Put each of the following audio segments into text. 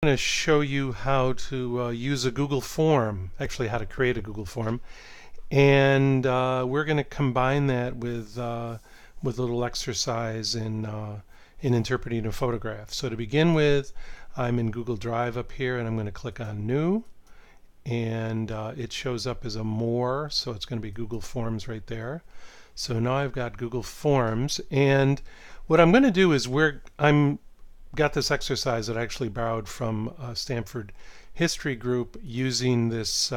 I'm going to show you how to use a Google form, actually how to create a Google form, and we're going to combine that with a little exercise in interpreting a photograph. So to begin with, I'm in Google Drive up here, and I'm going to click on New, and it shows up as a More, so it's going to be Google Forms right there. So now I've got Google Forms, and what I'm going to do is I'm got this exercise that I actually borrowed from a Stanford history group using this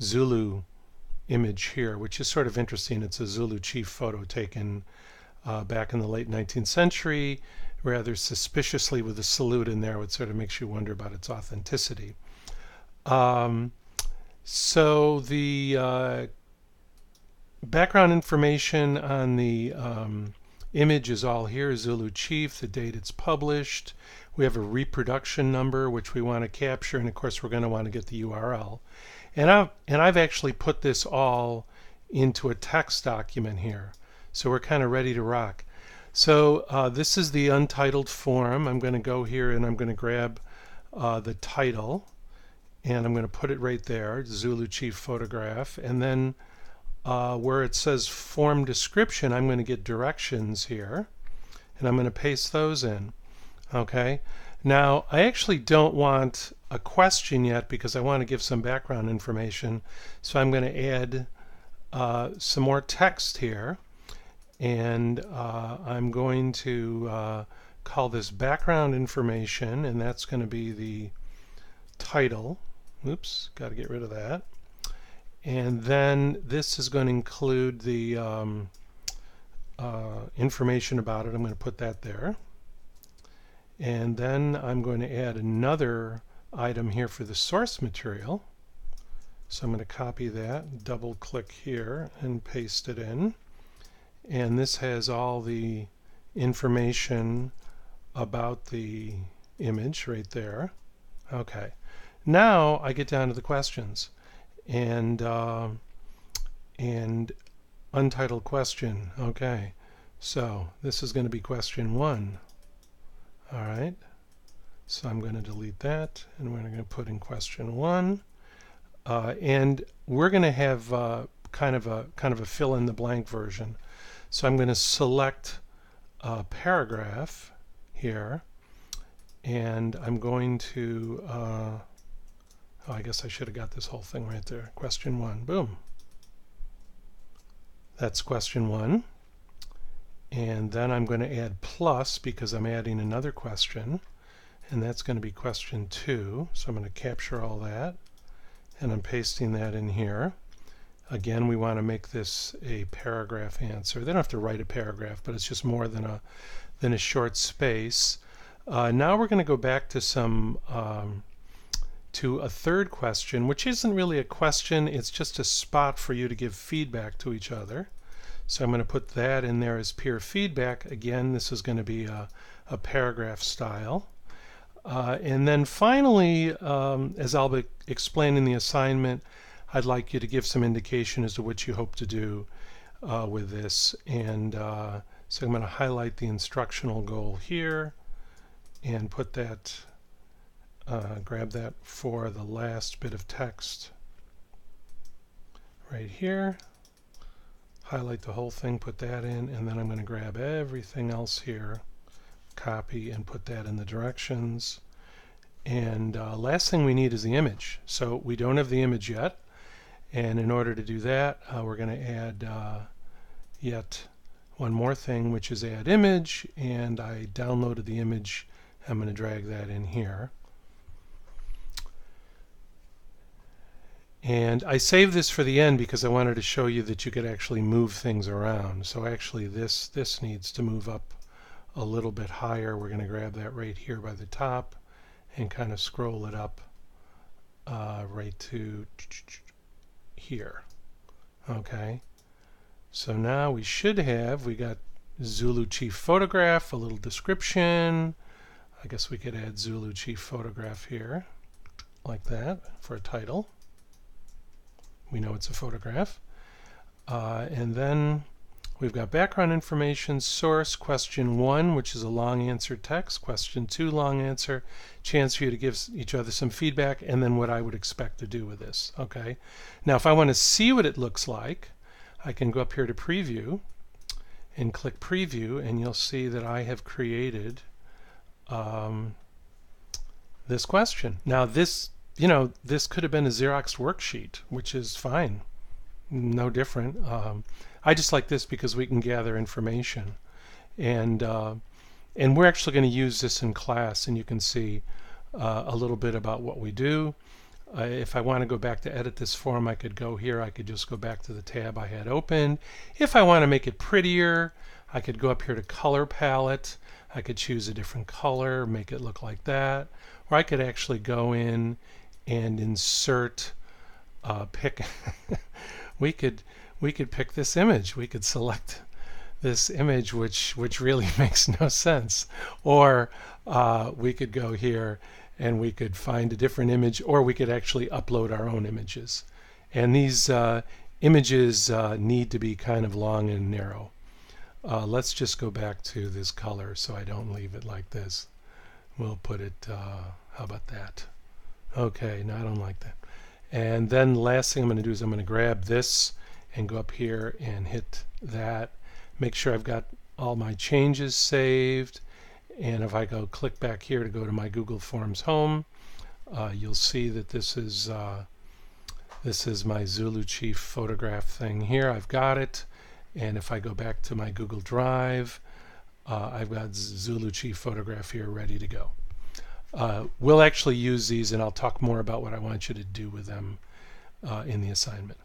Zulu image here, which is sort of interesting. It's a Zulu chief photo taken back in the late 19th century, rather suspiciously with a salute in there, which sort of makes you wonder about its authenticity. So the background information on the image is all here. Zulu Chief, the date it's published. We have a reproduction number which we want to capture, and of course we're going to want to get the URL. And I've actually put this all into a text document here, so we're kind of ready to rock. So this is the Untitled form. I'm going to go here and I'm going to grab the title, and I'm going to put it right there, Zulu Chief photograph, and then where it says form description, I'm going to get directions here, and I'm going to paste those in. Okay, now I actually don't want a question yet because I want to give some background information, so I'm going to add some more text here, and I'm going to call this background information, and that's going to be the title. Oops, got to get rid of that. And then this is going to include the information about it. I'm going to put that there. And then I'm going to add another item here for the source material. So I'm going to copy that, double click here, and paste it in. And this has all the information about the image right there. Okay. Now I get down to the questions. And untitled question. Okay, so this is going to be question 1. All right, so I'm going to delete that, and we're going to put in question 1, and we're going to have kind of a fill in the blank version. So I'm going to select a paragraph here, and I'm going to oh, I guess I should have got this whole thing right there. Question 1. Boom. That's question 1. And then I'm going to add plus because I'm adding another question. And that's going to be question 2. So I'm going to capture all that. And I'm pasting that in here. Again, we want to make this a paragraph answer. They don't have to write a paragraph, but it's just more than a short space. Now we're going to go back to some to a third question, which isn't really a question, it's just a spot for you to give feedback to each other. So I'm going to put that in there as peer feedback. Again, this is going to be a paragraph style. And then finally, as I'll be explaining the assignment, I'd like you to give some indication as to what you hope to do with this. And so I'm going to highlight the instructional goal here and put that grab that for the last bit of text right here, highlight the whole thing, put that in, and then I'm going to grab everything else here, copy, and put that in the directions. And last thing we need is the image. So we don't have the image yet, and in order to do that, we're going to add yet one more thing, which is add image, and I downloaded the image. I'm going to drag that in here. And I saved this for the end because I wanted to show you that you could actually move things around. So actually this needs to move up a little bit higher. We're going to grab that right here by the top and kind of scroll it up right to here. Okay, so now we got Zulu Chief photograph, a little description. I guess we could add Zulu Chief photograph here like that for a title. We know it's a photograph. And then We've got background information, source, question 1, which is a long answer text, question 2, long answer, chance for you to give each other some feedback, and then what I would expect to do with this. Okay. Now if I want to see what it looks like, I can go up here to preview and click preview, and you'll see that I have created this question. Now this, this could have been a Xerox worksheet, which is fine, no different. I just like this because we can gather information, and we're actually going to use this in class, and you can see a little bit about what we do. If I want to go back to edit this form, I could go here. I could just go back to the tab I had opened. If I want to make it prettier, I could go up here to color palette. I could choose a different color, make it look like that, or I could actually go in and insert, pick. we could pick this image. We could select this image, which really makes no sense, or we could go here and we could find a different image, or we could actually upload our own images. And these images need to be kind of long and narrow. Let's just go back to this color so I don't leave it like this. We'll put it, how about that? Okay, no, I don't like that. And then last thing I'm going to do is I'm going to grab this and go up here and hit that. Make sure I've got all my changes saved. And if I go click back here to go to my Google Forms home, you'll see that this is my Zulu Chief photograph thing here. I've got it. And if I go back to my Google Drive, I've got Zulu Chief photograph here ready to go. We'll actually use these, and I'll talk more about what I want you to do with them in the assignment.